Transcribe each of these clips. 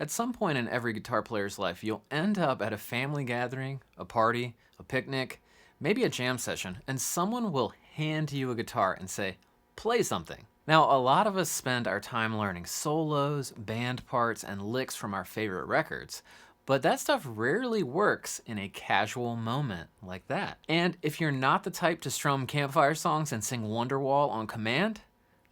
At some point in every guitar player's life, you'll end up at a family gathering, a party, a picnic, maybe a jam session, and someone will hand you a guitar and say, play something. Now, a lot of us spend our time learning solos, band parts, and licks from our favorite records, but that stuff rarely works in a casual moment like that. And if you're not the type to strum campfire songs and sing Wonderwall on command,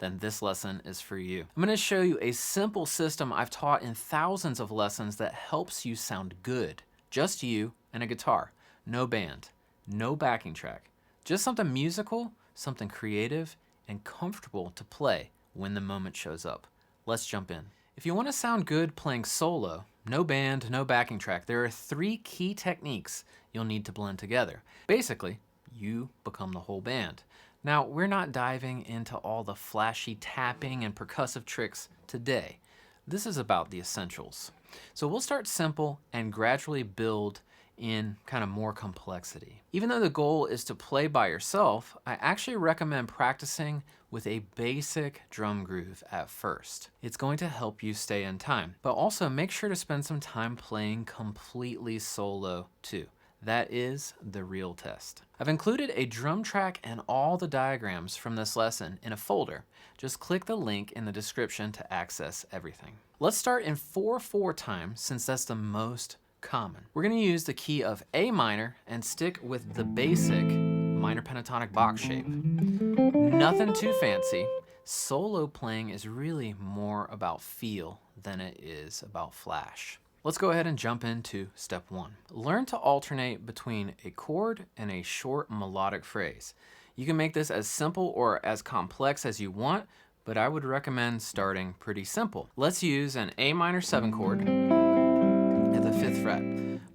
then this lesson is for you. I'm going to show you a simple system I've taught in thousands of lessons that helps you sound good. Just you and a guitar. No band, no backing track. Just something musical, something creative, and comfortable to play when the moment shows up. Let's jump in. If you want to sound good playing solo, no band, no backing track, there are 3 key techniques you'll need to blend together. Basically, you become the whole band. Now, we're not diving into all the flashy tapping and percussive tricks today. This is about the essentials. So we'll start simple and gradually build in kind of more complexity. Even though the goal is to play by yourself, I actually recommend practicing with a basic drum groove at first. It's going to help you stay in time, but also make sure to spend some time playing completely solo too. That is the real test. I've included a drum track and all the diagrams from this lesson in a folder. Just click the link in the description to access everything. Let's start in 4/4 time since that's the most common. We're going to use the key of A minor and stick with the basic minor pentatonic box shape. Nothing too fancy. Solo playing is really more about feel than it is about flash. Let's go ahead and jump into step 1. Learn to alternate between a chord and a short melodic phrase. You can make this as simple or as complex as you want, but I would recommend starting pretty simple. Let's use an A minor 7 chord at the 5th fret.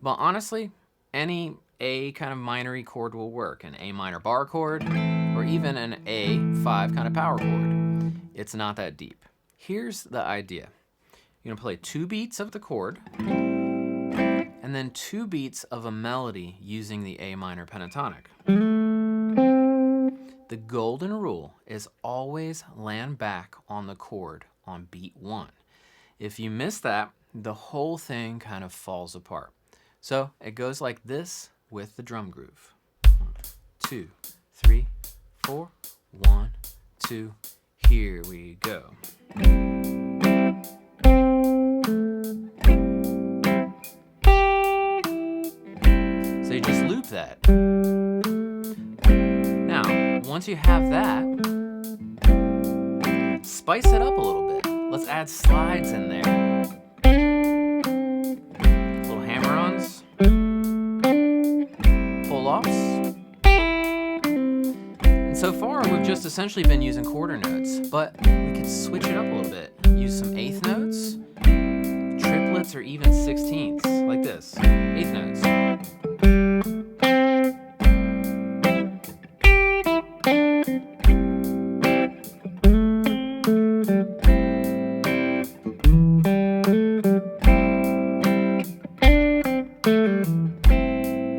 But honestly, any A kind of minor chord will work. An A minor bar chord or even an A5 kind of power chord. It's not that deep. Here's the idea. You're going to play 2 beats of the chord and then 2 beats of a melody using the A minor pentatonic. The golden rule is always land back on the chord on beat 1. If you miss that, the whole thing kind of falls apart. So it goes like this with the drum groove. 1, 2, 3, 4, 1, 2, here we go. So you just loop that. Now, once you have that, spice it up a little bit. Let's add slides in there. Little hammer-ons, pull-offs. And so far, we've just essentially been using quarter notes, but we could switch it up a little bit. Use some 8th notes, triplets, or even 16ths, like this. 8th notes.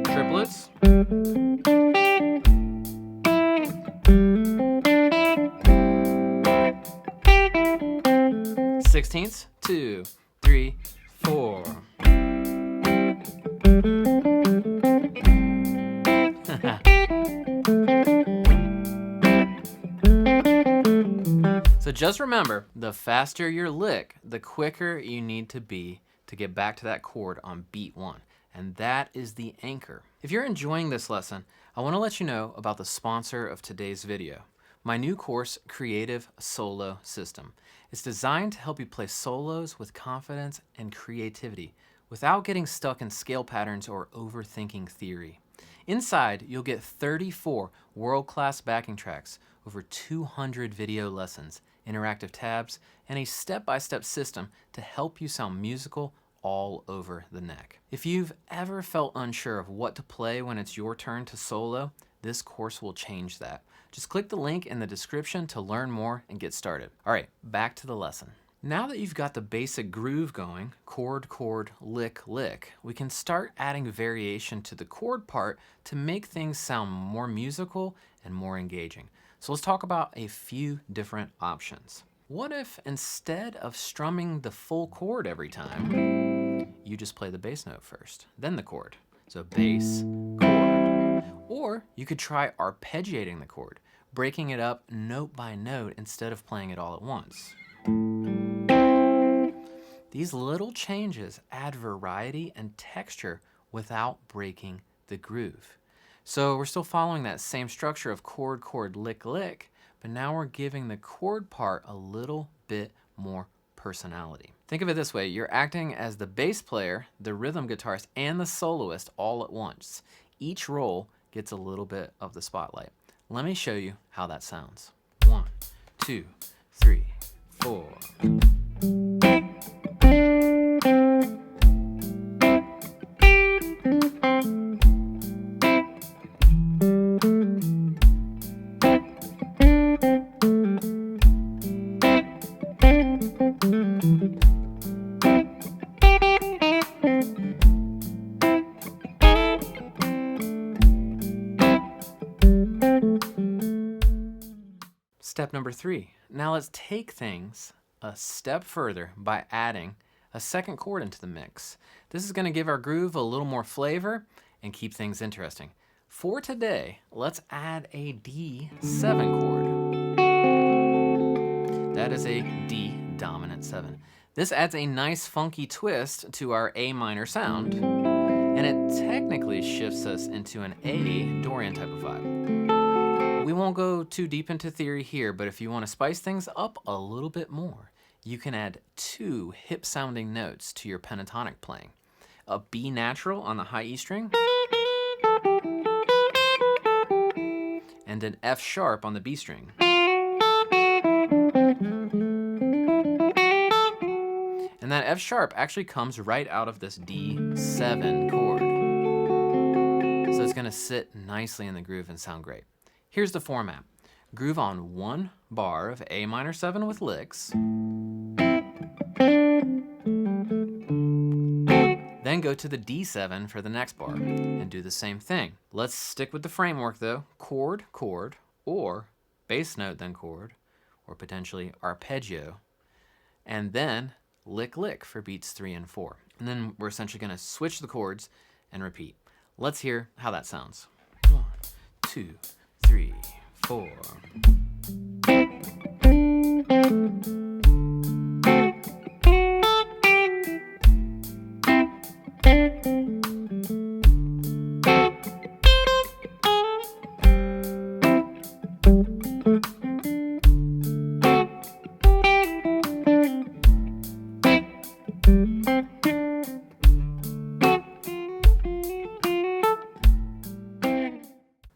Triplets. 16ths. 2, 3, 4. So just remember, the faster your lick, the quicker you need to be to get back to that chord on beat 1. And that is the anchor. If you're enjoying this lesson, I want to let you know about the sponsor of today's video, my new course, Creative Solo System. It's designed to help you play solos with confidence and creativity without getting stuck in scale patterns or overthinking theory. Inside, you'll get 34 world-class backing tracks, over 200 video lessons, interactive tabs, and a step-by-step system to help you sound musical all over the neck. If you've ever felt unsure of what to play when it's your turn to solo, this course will change that. Just click the link in the description to learn more and get started. All right, back to the lesson. Now that you've got the basic groove going, chord, chord, lick, lick, we can start adding variation to the chord part to make things sound more musical and more engaging. So let's talk about a few different options. What if instead of strumming the full chord every time, you just play the bass note first, then the chord? So bass, chord. Or you could try arpeggiating the chord, breaking it up note by note instead of playing it all at once. These little changes add variety and texture without breaking the groove. So we're still following that same structure of chord, chord, lick, lick, but now we're giving the chord part a little bit more personality. Think of it this way, you're acting as the bass player, the rhythm guitarist, and the soloist all at once. Each role gets a little bit of the spotlight. Let me show you how that sounds. 1, 2, 3, 4. Step number 3. Now let's take things a step further by adding a second chord into the mix. This is going to give our groove a little more flavor and keep things interesting. For today, let's add a D7 chord. That is a D dominant 7. This adds a nice funky twist to our A minor sound, and it technically shifts us into an A Dorian type of vibe. We won't go too deep into theory here, but if you want to spice things up a little bit more, you can add 2 hip-sounding notes to your pentatonic playing. A B natural on the high E string, and an F sharp on the B string. And that F sharp actually comes right out of this D7 chord. So it's going to sit nicely in the groove and sound great. Here's the format. Groove on 1 bar of A minor 7 with licks. Then go to the D7 for the next bar and do the same thing. Let's stick with the framework though. Chord, chord, or bass note then chord, or potentially arpeggio, and then lick, lick for beats 3 and 4. And then we're essentially going to switch the chords and repeat. Let's hear how that sounds. 1, 2, 3, 4.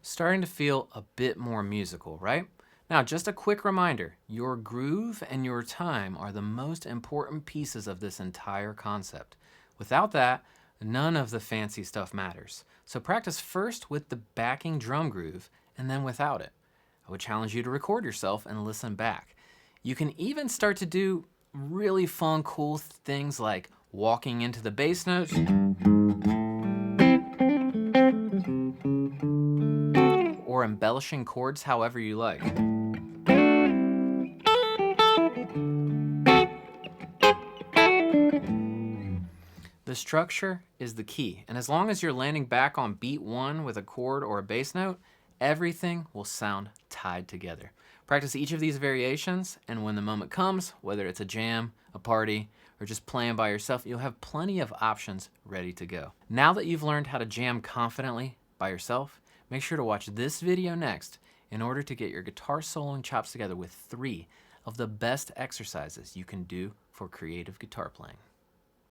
Starting to feel a bit more musical, right? Now, just a quick reminder, your groove and your time are the most important pieces of this entire concept. Without that, none of the fancy stuff matters. So practice first with the backing drum groove and then without it. I would challenge you to record yourself and listen back. You can even start to do really fun, cool things like walking into the bass notes, or embellishing chords however you like. The structure is the key, and as long as you're landing back on beat 1 with a chord or a bass note, everything will sound tied together. Practice each of these variations, and when the moment comes, whether it's a jam, a party, or just playing by yourself, you'll have plenty of options ready to go. Now that you've learned how to jam confidently by yourself, make sure to watch this video next in order to get your guitar soloing chops together with 3 of the best exercises you can do for creative guitar playing.